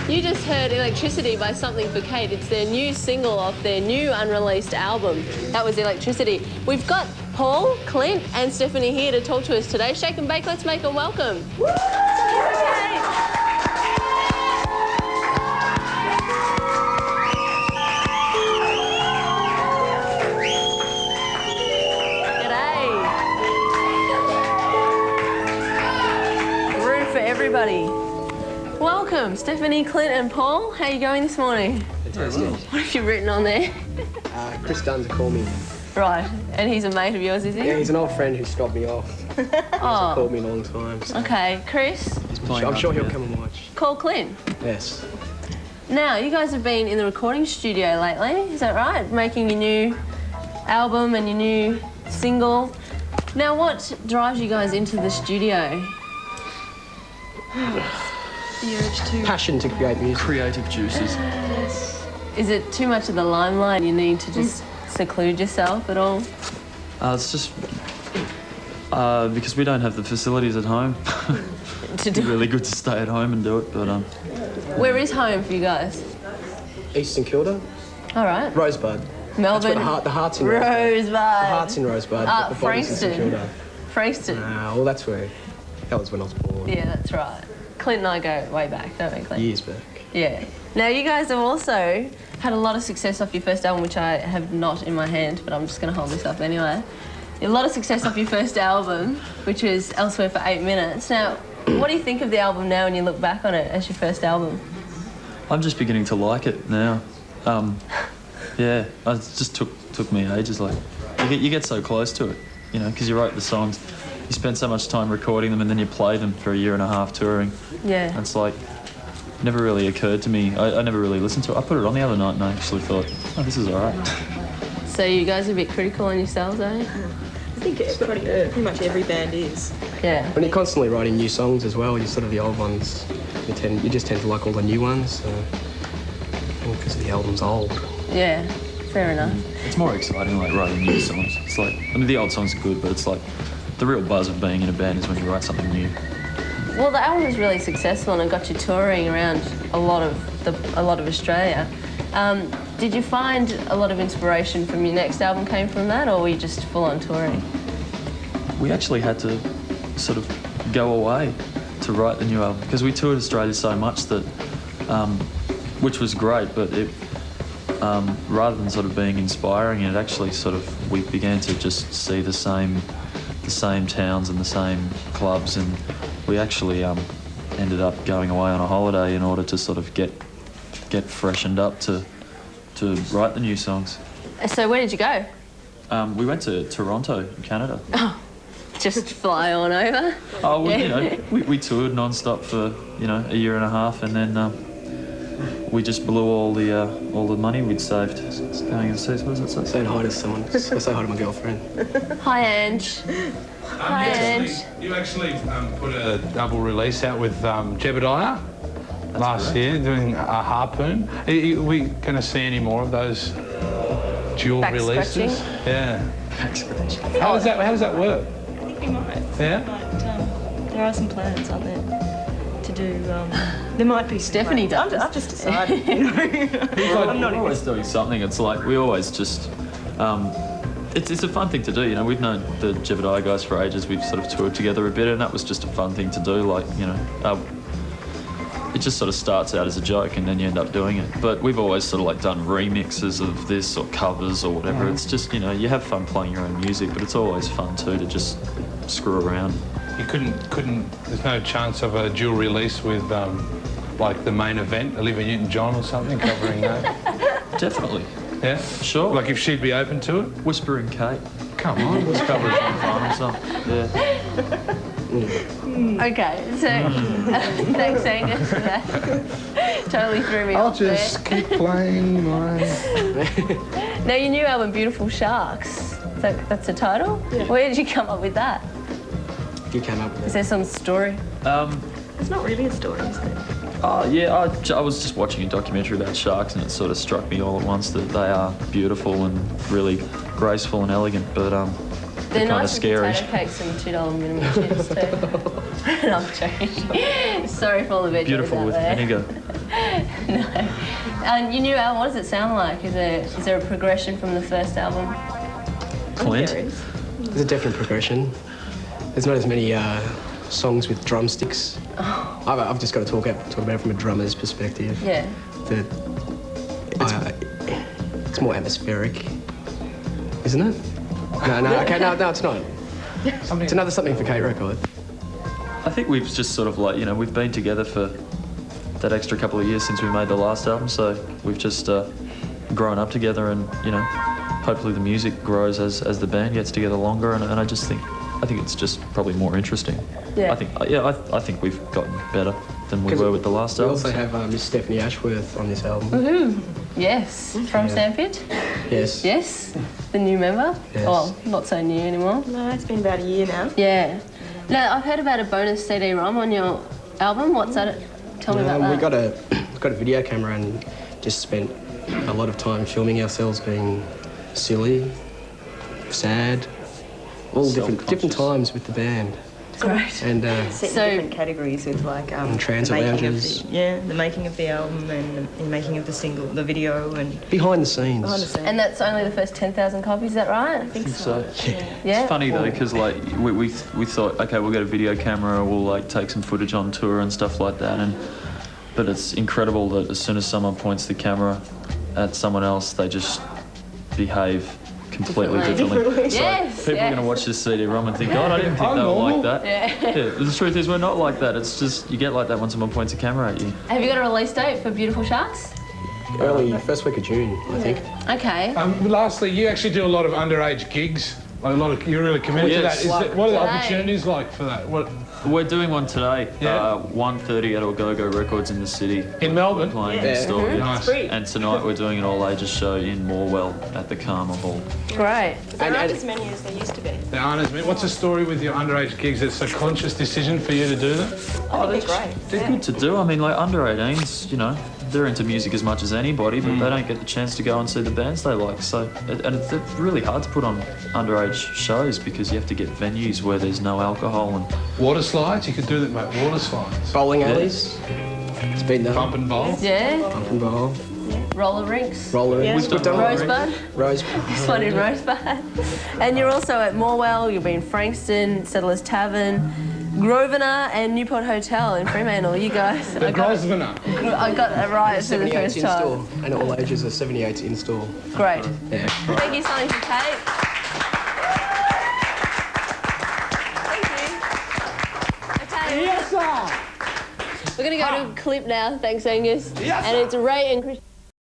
You just heard Electricity by Something for Kate. It's their new single off their new unreleased album. That was Electricity. We've got Paul, Clint and Stephanie here to talk to us today. Shake and bake, let's make them welcome. Everybody. Welcome, Stephanie, Clint and Paul. How are you going this morning? Fantastic. What have you written on there? Chris Dunn's called me. Right, and he's a mate of yours, is he? Yeah, he's an old friend who stopped me off. He hasn't called me in a long time. So Okay, Chris? I'm sure he'll come and watch. Call Clint. Yes. Now, you guys have been in the recording studio lately, is that right? Making your new album and your new single. Now, what drives you guys into the studio? The urge to... Passion to create music. Creative juices. Yes. Is it too much of the limelight? You need to just seclude yourself at all? It's just because we don't have the facilities at home. To It's do really good to stay at home and do it, but Where is home for you guys? East St Kilda. All right. Rosebud. Melbourne. That's where the heart's in Rosebud. Rosebud. The heart's in Rosebud. but the body's in St Frankston. Kilda. Frankston. Well, that's where... That was when I was born. Yeah, that's right. Clint and I go way back, don't we, Clint? Years back. Yeah. Now, you guys have also had a lot of success off your first album, which I have not in my hand, but I'm just going to hold this up anyway. A lot of success off your first album, which was Elsewhere for 8 Minutes. Now, what do you think of the album now when you look back on it as your first album? I'm just beginning to like it now. Yeah, it just took me ages. Like, you get so close to it, you know, because you wrote the songs, you spend so much time recording them, and then you play them for a year and a half touring. Yeah. And it's like, never really occurred to me. I never really listened to it. I put it on the other night and I actually thought, oh, this is all right. So you guys are a bit critical on yourselves, eh? I think pretty much every band is. Yeah. When you're constantly writing new songs as well, you sort of the old ones, you just tend to like all the new ones, because the album's old. Yeah. Fair enough. It's more exciting, like, writing new songs. It's like, I mean, the old songs are good, but it's like, the real buzz of being in a band is when you write something new. Well, the album was really successful and it got you touring around a lot of Australia. Did you find a lot of inspiration from your next album came from that, or were you just full on touring? We actually had to sort of go away to write the new album because we toured Australia so much that, which was great, but it, rather than sort of being inspiring, it actually sort of, we began to just see the same towns and the same clubs, and we actually ended up going away on a holiday in order to sort of get freshened up to write the new songs. So where did you go? We went to Toronto, in Canada. Oh, just fly on over? Oh, well, you know, we toured non-stop for, you know, a year and a half, and then we just blew all the money we'd saved going overseas. What does that say? Saying hi to someone. I say hi to my girlfriend. Hi, Ange. Hi, Ange. You actually put a double release out with Jebediah last year, doing a Harpoon. Are we going to see any more of those dual Back releases? scratching? Yeah. Back scratching. How does that work? I think we might. Yeah? But there are some plans, aren't there, to do... there might be... Stephanie does. I've just decided, you know. I'm not We're always doing something. It's like we always just... It's a fun thing to do, you know. We've known the Jebediah guys for ages. We've sort of toured together a bit, and that was just a fun thing to do. Like, you know, it just sort of starts out as a joke, and then you end up doing it. But we've always sort of like done remixes of this or covers or whatever. It's just, you know, you have fun playing your own music, but it's always fun too to just screw around. You couldn't. There's no chance of a dual release with, like the Main Event, Olivia Newton-John or something, covering that? Definitely. Yeah? Sure. Like if she'd be open to it? Whispering Kate. Come on. Let's cover it on the final song. Yeah. Okay, so thanks, Angus, for that. Totally threw me I'll off just keep playing my... there. Now, your new album, Beautiful Sharks, that's the title? Yeah. Where did you come up with that? You came up with Is it. there some story? It's not really a story, is it? Yeah, I was just watching a documentary about sharks, and it sort of struck me all at once that they are beautiful and really graceful and elegant, but they're kind of nice scary. With potato cakes and $2 minimum chips too. No, I'm joking. Sorry for all the veggies Beautiful out with there. vinegar. No. And your new album, what does it sound like? Is there a progression from the first album? Clint? There's a definite progression. There's not as many songs with drumsticks. Oh. I've just got to talk about it from a drummer's perspective. Yeah. It's more atmospheric, isn't it? No, okay, no, it's not. It's another something for Kate record. I think we've just sort of like, you know, we've been together for that extra couple of years since we made the last album, so we've just grown up together, and, you know, hopefully the music grows as the band gets together longer, and I just think it's just probably more interesting. Yeah. I think we've gotten better than we were with the last We album. also have Miss Stephanie Ashworth on this album. Woohoo! Yes, from Sandpit. Yes. Yes, the new member. Yes. Well, not so new anymore. No, it's been about a year now. Yeah. Now I've heard about a bonus CD-ROM on your album. What's that? Tell me about that. We got a video camera and just spent a lot of time filming ourselves being silly, sad, all different times with the band. Great. And Set in So- different categories with like transit the making lounges. of the making of the album and the making of the single, the video, and behind the scenes. behind the scenes. And that's only the first 10,000 copies. Is that right? I think so. Yeah. It's funny though, because like we thought, okay, we'll get a video camera, we'll like take some footage on tour and stuff like that, but it's incredible that as soon as someone points the camera at someone else, they just behave completely differently. So Yes, people are going to watch this CD-ROM and think, God, I didn't think they were like that. Yeah. The truth is, we're not like that. It's just you get like that when someone points a camera at you. Have you got a release date for Beautiful Sharks? Early first week of June, I think. Okay. Lastly, you actually do a lot of underage gigs. Like you're really committed to that. Yes. What are the Today. opportunities like for that? What We're doing one today, Yeah. 1:30 at Go Records in the city. in Melbourne? Playing Yeah. in store, yeah. Nice. Free. And tonight we're doing an all-ages show in Morwell at the Karma Hall. Great. There aren't as many as there used to be. There aren't as many. What's the story with your underage gigs? It's a conscious decision for you to do them? I think they're great. They're good to do. I mean, like under 18s, you know, they're into music as much as anybody, but they don't get the chance to go and see the bands they like. So, and it's really hard to put on underage shows because you have to get venues where there's no alcohol and Water slides? You could do that, mate. Water slides. Bowling alleys. It's been done. Bump and bowl. Yeah. Pump and bowl. Roller rinks. Roller. Yeah. We've done Rosebud. Rosebud. This one in Rosebud. And you're also at Morwell, you'll be in Frankston, Settlers Tavern, Grosvenor and Newport Hotel in Fremantle. You guys. The Grosvenor. I got that right for the 78s first in time. store. And all ages are 78s in store. Great. Yeah. Thank you so much for Kate. Thank you. Okay. Yes, sir. We're going to go to a clip now. Thanks, Angus. Yes, And it's Ray and Chris.